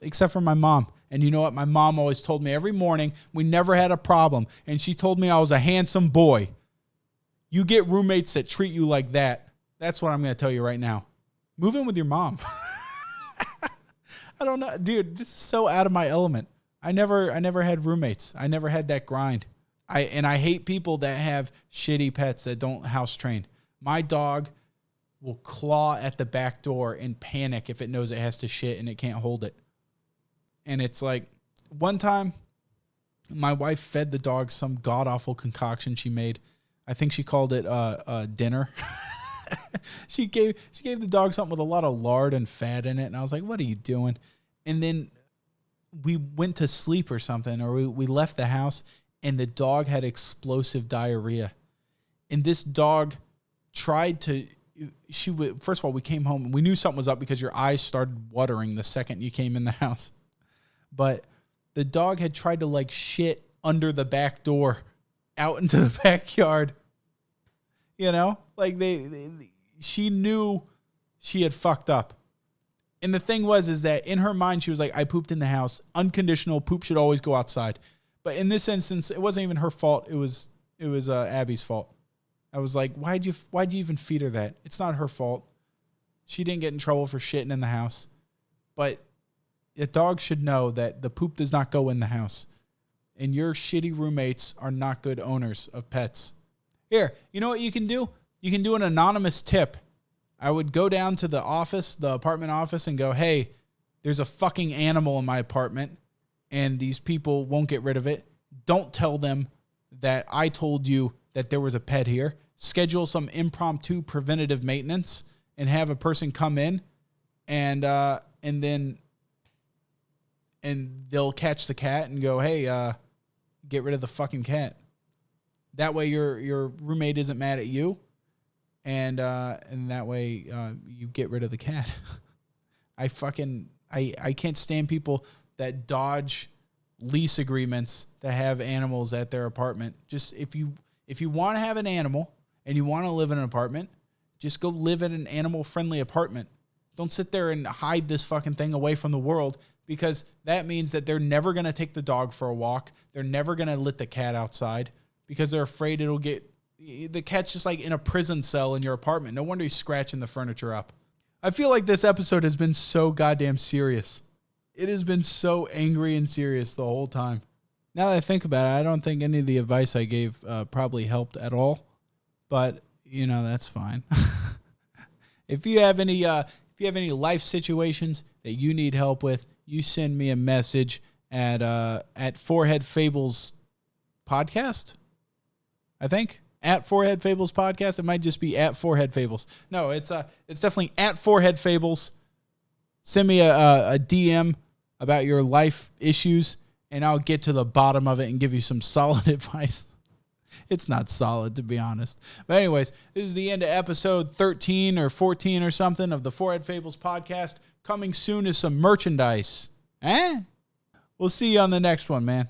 except for my mom. And you know what? My mom always told me every morning, we never had a problem. And she told me I was a handsome boy. You get roommates that treat you like that. That's what I'm going to tell you right now. Move in with your mom. I don't know. Dude, this is so out of my element. I never had roommates. I never had that grind. I hate people that have shitty pets that don't house train. My dog will claw at the back door and panic if it knows it has to shit and it can't hold it. And it's like, one time, my wife fed the dog some god-awful concoction she made. I think she called it dinner. She gave the dog something with a lot of lard and fat in it. And I was like, what are you doing? And then we went to sleep or something, or we left the house, and the dog had explosive diarrhea. And this dog tried to... First of all, we came home, and we knew something was up because your eyes started watering the second you came in the house. But the dog had tried to like shit under the back door out into the backyard. You know, like she knew she had fucked up. And the thing is that in her mind, she was like, I pooped in the house. Unconditional poop should always go outside. But in this instance, it wasn't even her fault. It was Abby's fault. I was like, why'd you even feed her that? It's not her fault. She didn't get in trouble for shitting in the house. But a dog should know that the poop does not go in the house. And your shitty roommates are not good owners of pets. Here, you know what you can do? You can do an anonymous tip. I would go down to the apartment office, and go, hey, there's a fucking animal in my apartment, and these people won't get rid of it. Don't tell them that I told you that there was a pet here. Schedule some impromptu preventative maintenance and have a person come in, and they'll catch the cat and go, hey, get rid of the fucking cat. That way your roommate isn't mad at you, and that way you get rid of the cat. I can't stand people that dodge lease agreements to have animals at their apartment. Just if you want to have an animal and you want to live in an apartment, just go live in an animal-friendly apartment. Don't sit there and hide this fucking thing away from the world, because that means that they're never going to take the dog for a walk. They're never going to let the cat outside because they're afraid the cat's just like in a prison cell in your apartment. No wonder he's scratching the furniture up. I feel like this episode has been so goddamn serious. It has been so angry and serious the whole time. Now that I think about it, I don't think any of the advice I gave probably helped at all. But, that's fine. If you have any life situations that you need help with, you send me a message at Forehead Fables Podcast, I think. At Forehead Fables Podcast. It might just be at Forehead Fables. No, it's definitely at Forehead Fables. Send me a DM about your life issues, and I'll get to the bottom of it and give you some solid advice. It's not solid, to be honest. But anyways, this is the end of episode 13 or 14 or something of the Forehead Fables Podcast. Coming soon is some merchandise. We'll see you on the next one, man.